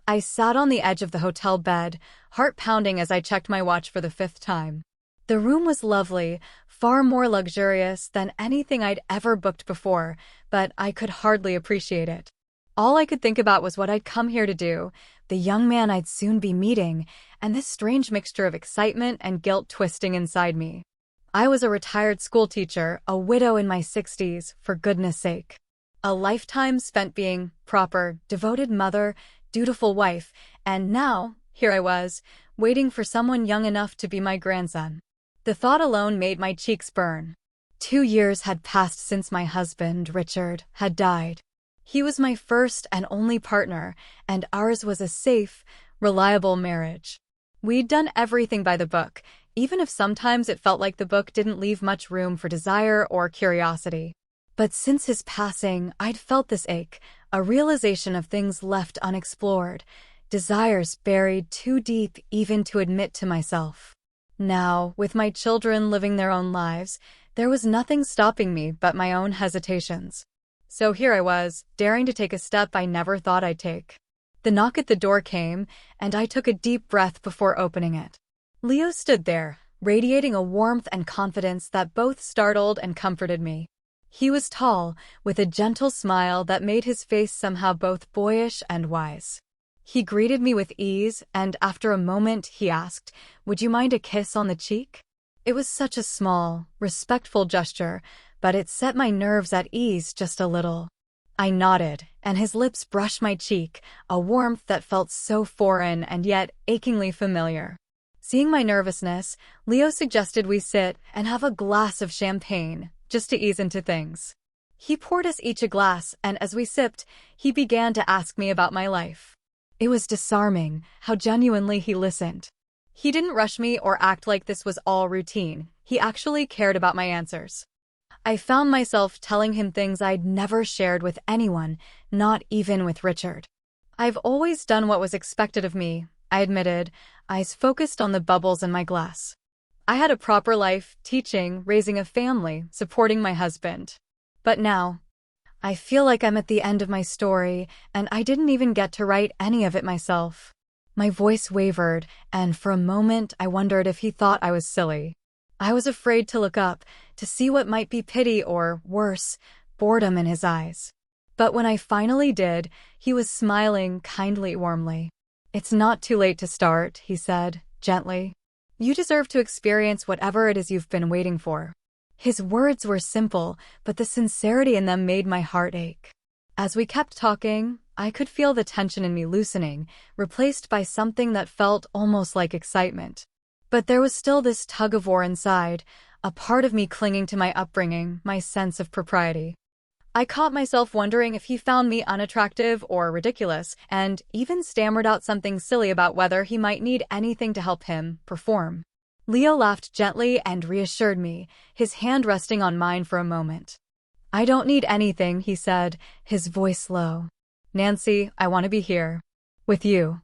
I sat on the edge of the hotel bed, heart pounding as I checked my watch for the 5th time. The room was lovely, far more luxurious than anything I'd ever booked before, but I could hardly appreciate it. All I could think about was what I'd come here to do, the young man I'd soon be meeting, and this strange mixture of excitement and guilt twisting inside me. I was a retired schoolteacher, a widow in my 60s, for goodness sake. A lifetime spent being proper, devoted mother, dutiful wife, and now, here I was, waiting for someone young enough to be my grandson. The thought alone made my cheeks burn. 2 years had passed since my husband, Richard, had died. He was my first and only partner, and ours was a safe, reliable marriage. We'd done everything by the book, even if sometimes it felt like the book didn't leave much room for desire or curiosity. But since his passing, I'd felt this ache, a realization of things left unexplored, desires buried too deep even to admit to myself. Now, with my children living their own lives, there was nothing stopping me but my own hesitations. So here I was, daring to take a step I never thought I'd take. The knock at the door came, and I took a deep breath before opening it. Leo stood there, radiating a warmth and confidence that both startled and comforted me. He was tall, with a gentle smile that made his face somehow both boyish and wise. He greeted me with ease, and after a moment he asked, "Would you mind a kiss on the cheek?" It was such a small, respectful gesture, but it set my nerves at ease just a little. I nodded, and his lips brushed my cheek, a warmth that felt so foreign and yet achingly familiar. Seeing my nervousness, Leo suggested we sit and have a glass of champagne, just to ease into things. He poured us each a glass, and as we sipped, he began to ask me about my life. It was disarming how genuinely he listened. He didn't rush me or act like this was all routine. He actually cared about my answers. I found myself telling him things I'd never shared with anyone, not even with Richard. "I've always done what was expected of me," I admitted, eyes focused on the bubbles in my glass. "I had a proper life, teaching, raising a family, supporting my husband. But now, I feel like I'm at the end of my story, and I didn't even get to write any of it myself." My voice wavered, and for a moment I wondered if he thought I was silly. I was afraid to look up, to see what might be pity or, worse, boredom in his eyes. But when I finally did, he was smiling kindly, warmly. "It's not too late to start," he said, gently. "You deserve to experience whatever it is you've been waiting for." His words were simple, but the sincerity in them made my heart ache. As we kept talking, I could feel the tension in me loosening, replaced by something that felt almost like excitement. But there was still this tug-of-war inside, a part of me clinging to my upbringing, my sense of propriety. I caught myself wondering if he found me unattractive or ridiculous, and even stammered out something silly about whether he might need anything to help him perform. Leo laughed gently and reassured me, his hand resting on mine for a moment. "I don't need anything," he said, his voice low. "Nancy, I want to be here. With you."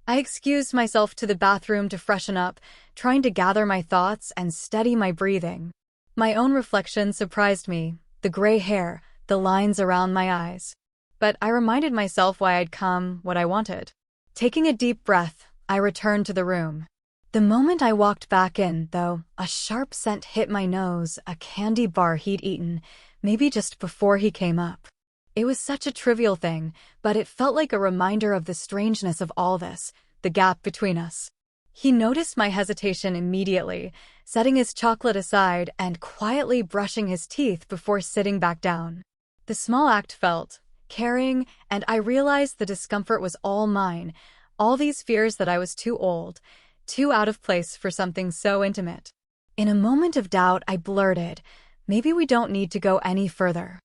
I excused myself to the bathroom to freshen up, trying to gather my thoughts and steady my breathing. My own reflection surprised me, the gray hair, the lines around my eyes. But I reminded myself why I'd come, what I wanted. Taking a deep breath, I returned to the room. The moment I walked back in, though, a sharp scent hit my nose, a candy bar he'd eaten, maybe just before he came up. It was such a trivial thing, but it felt like a reminder of the strangeness of all this, the gap between us. He noticed my hesitation immediately, setting his chocolate aside and quietly brushing his teeth before sitting back down. The small act felt caring, and I realized the discomfort was all mine, all these fears that I was too old, too out of place for something so intimate. In a moment of doubt, I blurted, "Maybe we don't need to go any further.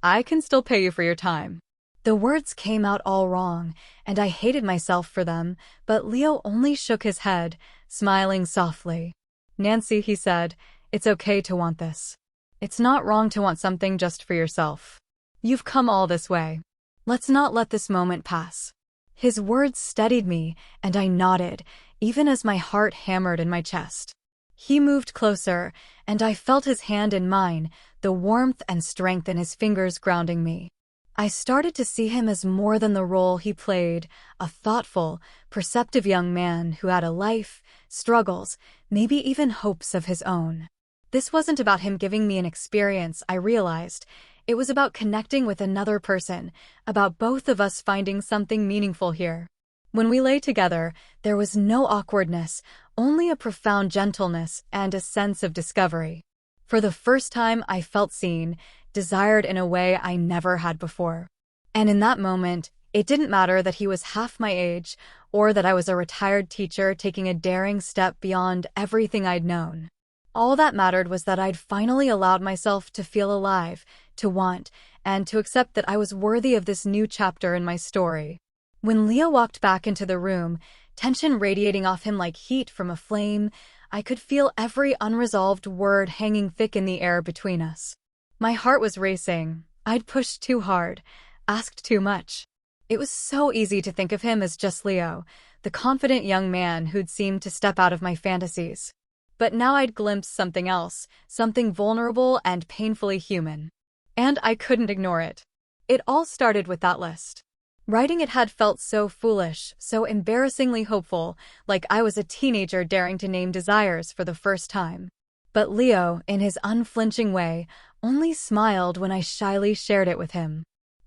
I can still pay you for your time." The words came out all wrong, and I hated myself for them, but Leo only shook his head, smiling softly. "Nancy," he said, "it's okay to want this. It's not wrong to want something just for yourself. You've come all this way. Let's not let this moment pass." His words steadied me, and I nodded, even as my heart hammered in my chest. He moved closer, and I felt his hand in mine, the warmth and strength in his fingers grounding me. I started to see him as more than the role he played, a thoughtful, perceptive young man who had a life, struggles, maybe even hopes of his own. This wasn't about him giving me an experience, I realized. It was about connecting with another person, about both of us finding something meaningful here. When we lay together, there was no awkwardness, only a profound gentleness and a sense of discovery. For the first time, I felt seen, desired in a way I never had before. And in that moment, it didn't matter that he was half my age or that I was a retired teacher taking a daring step beyond everything I'd known. All that mattered was that I'd finally allowed myself to feel alive, to want, and to accept that I was worthy of this new chapter in my story. When Leo walked back into the room, tension radiating off him like heat from a flame, I could feel every unresolved word hanging thick in the air between us. My heart was racing. I'd pushed too hard, asked too much. It was so easy to think of him as just Leo, the confident young man who'd seemed to step out of my fantasies. But now I'd glimpsed something else, something vulnerable and painfully human. And I couldn't ignore it. It all started with that list. Writing it had felt so foolish, so embarrassingly hopeful, like I was a teenager daring to name desires for the first time. But Leo, in his unflinching way, only smiled when I shyly shared it with him.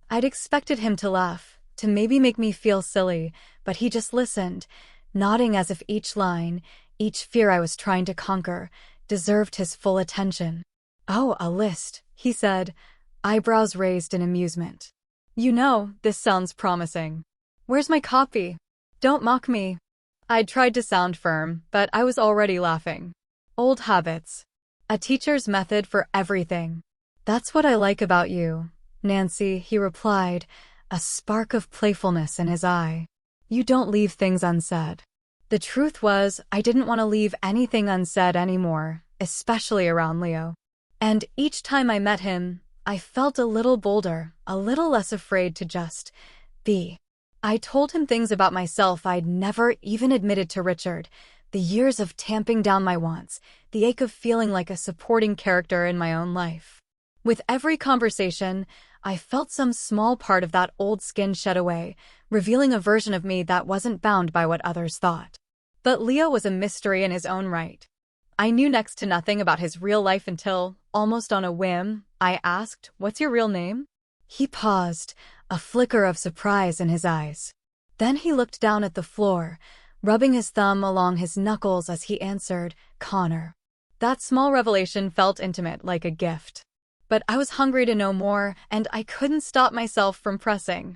I'd expected him to laugh, to maybe make me feel silly, but he just listened, nodding as if each line, each fear I was trying to conquer, deserved his full attention. "Oh, a list," he said, eyebrows raised in amusement. "You know, this sounds promising. Where's my copy? Don't mock me." I'd tried to sound firm, but I was already laughing. Old habits. A teacher's method for everything. "That's what I like about you, Nancy," he replied, a spark of playfulness in his eye. "You don't leave things unsaid." The truth was, I didn't want to leave anything unsaid anymore, especially around Leo. And each time I met him, I felt a little bolder, a little less afraid to just be. I told him things about myself I'd never even admitted to Richard, the years of tamping down my wants, the ache of feeling like a supporting character in my own life. With every conversation, I felt some small part of that old skin shed away, revealing a version of me that wasn't bound by what others thought. But Leo was a mystery in his own right. I knew next to nothing about his real life until, almost on a whim, I asked, "What's your real name?" He paused, a flicker of surprise in his eyes. Then he looked down at the floor, rubbing his thumb along his knuckles as he answered, "Connor." That small revelation felt intimate, like a gift. But I was hungry to know more, and I couldn't stop myself from pressing.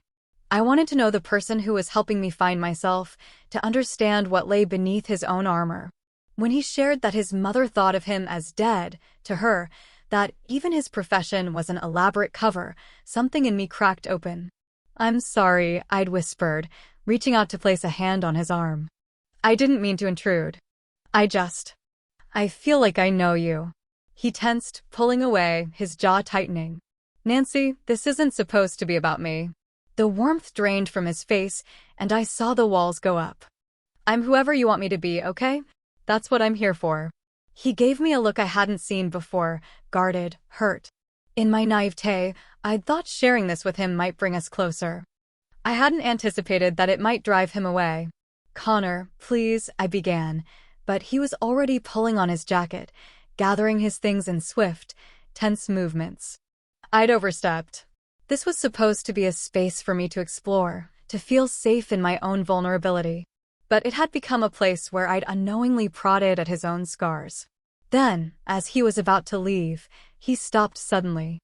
I wanted to know the person who was helping me find myself, to understand what lay beneath his own armor. When he shared that his mother thought of him as dead, to her, that even his profession was an elaborate cover, something in me cracked open. "I'm sorry," I'd whispered, reaching out to place a hand on his arm. "I didn't mean to intrude. I feel like I know you." He tensed, pulling away, his jaw tightening. "Nancy, this isn't supposed to be about me." The warmth drained from his face, and I saw the walls go up. "I'm whoever you want me to be, okay? That's what I'm here for." He gave me a look I hadn't seen before, guarded, hurt. In my naivete, I'd thought sharing this with him might bring us closer. I hadn't anticipated that it might drive him away. "Connor, please," I began, but he was already pulling on his jacket, gathering his things in swift, tense movements. I'd overstepped. This was supposed to be a space for me to explore, to feel safe in my own vulnerability. But it had become a place where I'd unknowingly prodded at his own scars. Then, as he was about to leave, he stopped suddenly.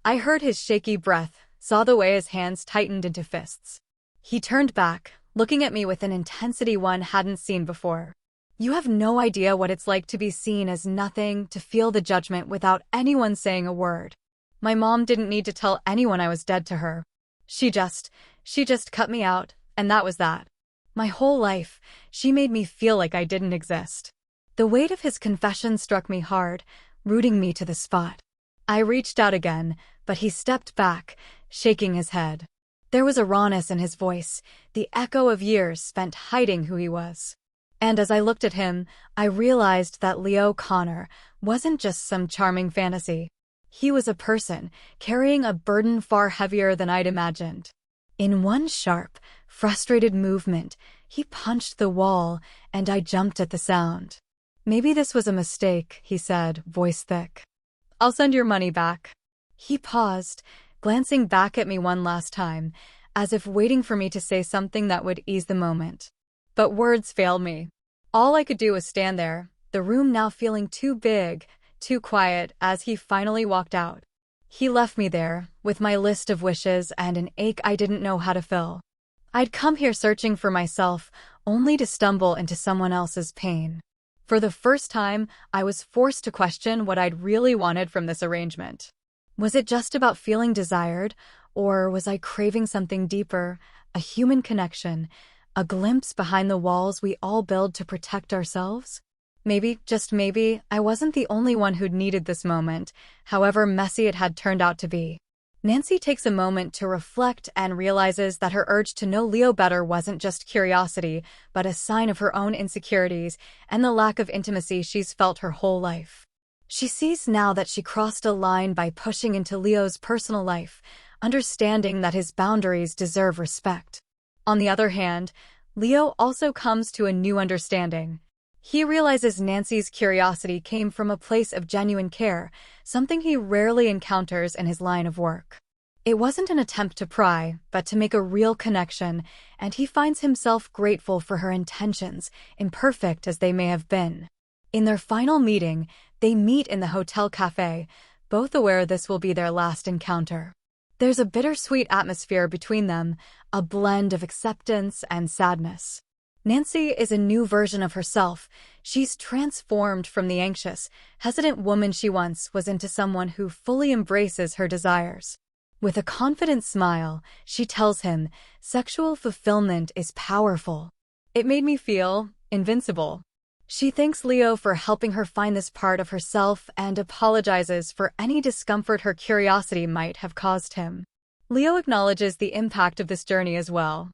I heard his shaky breath, saw the way his hands tightened into fists. He turned back, looking at me with an intensity one hadn't seen before. "You have no idea what it's like to be seen as nothing, to feel the judgment without anyone saying a word. My mom didn't need to tell anyone I was dead to her. She just cut me out, and that was that. My whole life, she made me feel like I didn't exist." The weight of his confession struck me hard, rooting me to the spot. I reached out again, but he stepped back, shaking his head. There was a rawness in his voice, the echo of years spent hiding who he was. And as I looked at him, I realized that Leo Connor wasn't just some charming fantasy. He was a person, carrying a burden far heavier than I'd imagined. In one sharp, frustrated movement, he punched the wall, and I jumped at the sound. "Maybe this was a mistake," he said, voice thick. "I'll send your money back." He paused, glancing back at me one last time, as if waiting for me to say something that would ease the moment. But words failed me. All I could do was stand there, the room now feeling too big, too quiet, as he finally walked out. He left me there, with my list of wishes and an ache I didn't know how to fill. I'd come here searching for myself, only to stumble into someone else's pain. For the first time, I was forced to question what I'd really wanted from this arrangement. Was it just about feeling desired, or was I craving something deeper, a human connection, a glimpse behind the walls we all build to protect ourselves? Maybe, just maybe, I wasn't the only one who'd needed this moment, however messy it had turned out to be. Nancy takes a moment to reflect and realizes that her urge to know Leo better wasn't just curiosity, but a sign of her own insecurities and the lack of intimacy she's felt her whole life. She sees now that she crossed a line by pushing into Leo's personal life, understanding that his boundaries deserve respect. On the other hand, Leo also comes to a new understanding. He realizes Nancy's curiosity came from a place of genuine care, something he rarely encounters in his line of work. It wasn't an attempt to pry, but to make a real connection, and he finds himself grateful for her intentions, imperfect as they may have been. In their final meeting, they meet in the hotel cafe, both aware this will be their last encounter. There's a bittersweet atmosphere between them, a blend of acceptance and sadness. Nancy is a new version of herself. She's transformed from the anxious, hesitant woman she once was into someone who fully embraces her desires. With a confident smile, she tells him, "Sexual fulfillment is powerful." It made me feel invincible. She thanks Leo for helping her find this part of herself and apologizes for any discomfort her curiosity might have caused him. Leo acknowledges the impact of this journey as well.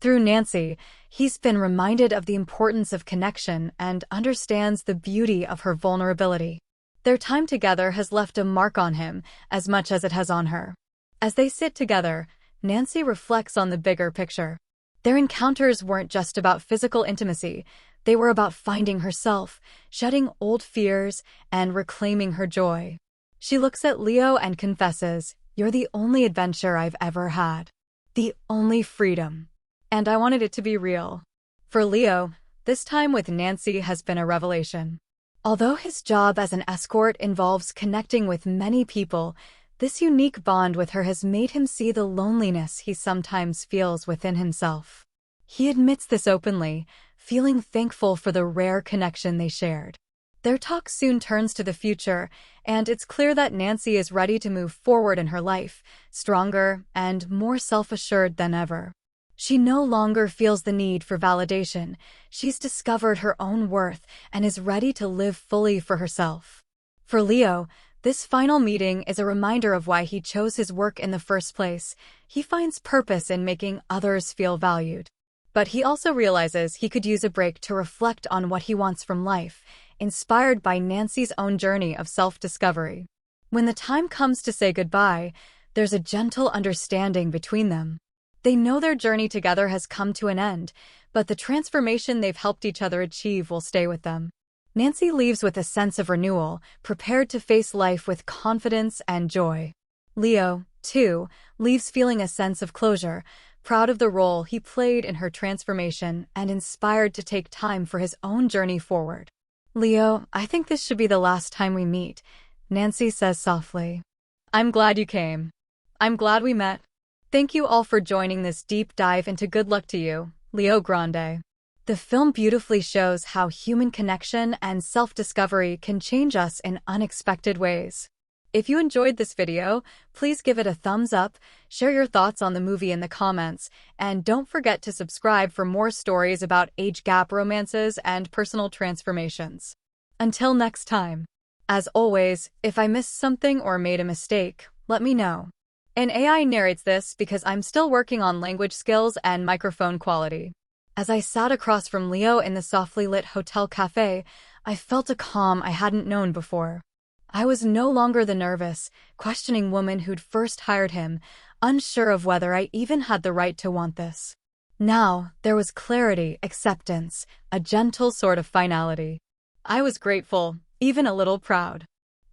Through Nancy, he's been reminded of the importance of connection and understands the beauty of her vulnerability. Their time together has left a mark on him as much as it has on her. As they sit together, Nancy reflects on the bigger picture. Their encounters weren't just about physical intimacy, they were about finding herself, shedding old fears, and reclaiming her joy. She looks at Leo and confesses, "You're the only adventure I've ever had. The only freedom." And I wanted it to be real. For Leo, this time with Nancy has been a revelation. Although his job as an escort involves connecting with many people, this unique bond with her has made him see the loneliness he sometimes feels within himself. He admits this openly, feeling thankful for the rare connection they shared. Their talk soon turns to the future, and it's clear that Nancy is ready to move forward in her life, stronger and more self-assured than ever. She no longer feels the need for validation. She's discovered her own worth and is ready to live fully for herself. For Leo, this final meeting is a reminder of why he chose his work in the first place. He finds purpose in making others feel valued. But he also realizes he could use a break to reflect on what he wants from life, inspired by Nancy's own journey of self-discovery. When the time comes to say goodbye, there's a gentle understanding between them. They know their journey together has come to an end, but the transformation they've helped each other achieve will stay with them. Nancy leaves with a sense of renewal, prepared to face life with confidence and joy. Leo, too, leaves feeling a sense of closure, proud of the role he played in her transformation and inspired to take time for his own journey forward. "Leo, I think this should be the last time we meet," Nancy says softly. "I'm glad you came. I'm glad we met." Thank you all for joining this deep dive into Good Luck to You, Leo Grande. The film beautifully shows how human connection and self-discovery can change us in unexpected ways. If you enjoyed this video, please give it a thumbs up, share your thoughts on the movie in the comments, and don't forget to subscribe for more stories about age gap romances and personal transformations. Until next time. As always, if I missed something or made a mistake, let me know. An AI narrates this because I'm still working on language skills and microphone quality. As I sat across from Leo in the softly lit hotel cafe, I felt a calm I hadn't known before. I was no longer the nervous, questioning woman who'd first hired him, unsure of whether I even had the right to want this. Now, there was clarity, acceptance, a gentle sort of finality. I was grateful, even a little proud.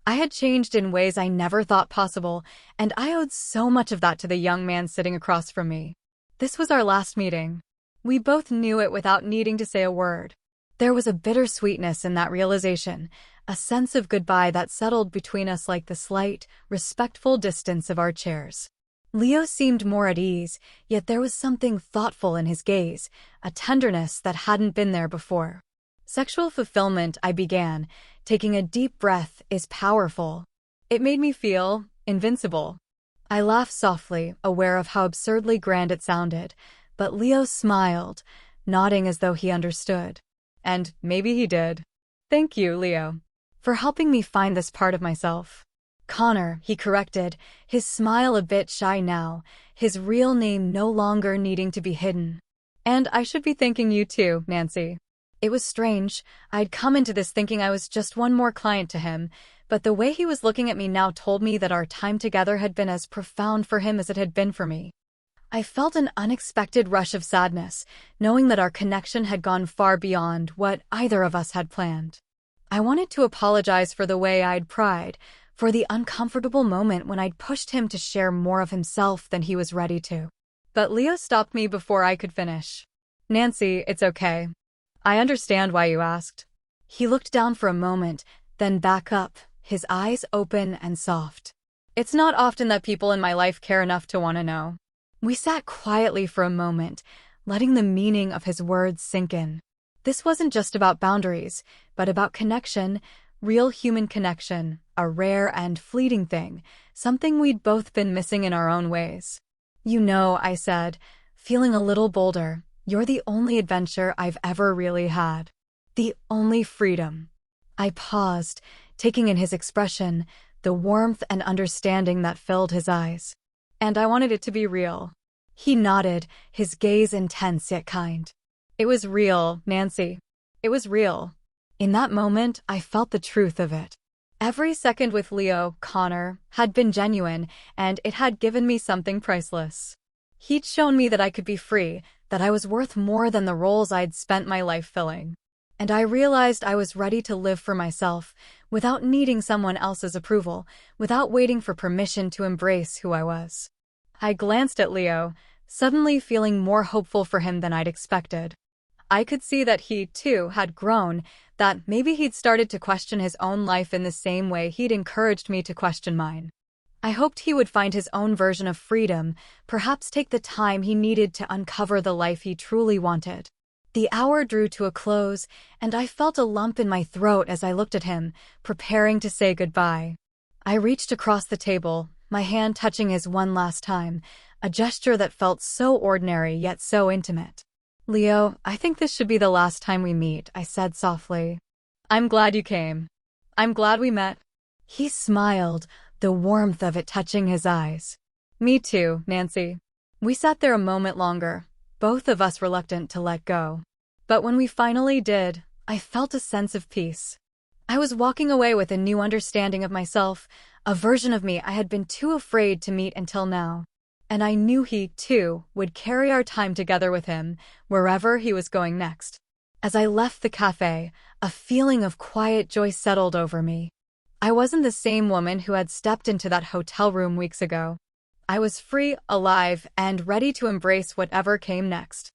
I had changed in ways I never thought possible, and I owed so much of that to the young man sitting across from me. This was our last meeting. We both knew it without needing to say a word. There was a bittersweetness in that realization, a sense of goodbye that settled between us like the slight, respectful distance of our chairs. Leo seemed more at ease, yet there was something thoughtful in his gaze, a tenderness that hadn't been there before. Sexual fulfillment, I began, taking a deep breath, is powerful. It made me feel invincible. I laughed softly, aware of how absurdly grand it sounded, but Leo smiled, nodding as though he understood. And maybe he did. Thank you, Leo, for helping me find this part of myself. Connor, he corrected, his smile a bit shy now, his real name no longer needing to be hidden. And I should be thanking you too, Nancy. It was strange. I'd come into this thinking I was just one more client to him, but the way he was looking at me now told me that our time together had been as profound for him as it had been for me. I felt an unexpected rush of sadness, knowing that our connection had gone far beyond what either of us had planned. I wanted to apologize for the way I'd pried, for the uncomfortable moment when I'd pushed him to share more of himself than he was ready to. But Leo stopped me before I could finish. Nancy, it's okay. I understand why you asked. He looked down for a moment, then back up, his eyes open and soft. It's not often that people in my life care enough to want to know. We sat quietly for a moment, letting the meaning of his words sink in. This wasn't just about boundaries, but about connection, real human connection, a rare and fleeting thing, something we'd both been missing in our own ways. You know, I said, feeling a little bolder, you're the only adventure I've ever really had. The only freedom. I paused, taking in his expression, the warmth and understanding that filled his eyes. And I wanted it to be real. He nodded, his gaze intense yet kind. It was real, Nancy. It was real. In that moment, I felt the truth of it. Every second with Leo, Connor, had been genuine, and it had given me something priceless. He'd shown me that I could be free, that I was worth more than the roles I'd spent my life filling. And I realized I was ready to live for myself, without needing someone else's approval, without waiting for permission to embrace who I was. I glanced at Leo, suddenly feeling more hopeful for him than I'd expected. I could see that he, too, had grown, that maybe he'd started to question his own life in the same way he'd encouraged me to question mine. I hoped he would find his own version of freedom, perhaps take the time he needed to uncover the life he truly wanted. The hour drew to a close, and I felt a lump in my throat as I looked at him, preparing to say goodbye. I reached across the table, my hand touching his one last time, a gesture that felt so ordinary yet so intimate. Leo, I think this should be the last time we meet, I said softly. I'm glad you came. I'm glad we met. He smiled, the warmth of it touching his eyes. Me too, Nancy. We sat there a moment longer, both of us reluctant to let go. But when we finally did, I felt a sense of peace. I was walking away with a new understanding of myself, a version of me I had been too afraid to meet until now. And I knew he, too, would carry our time together with him, wherever he was going next. As I left the cafe, a feeling of quiet joy settled over me. I wasn't the same woman who had stepped into that hotel room weeks ago. I was free, alive, and ready to embrace whatever came next.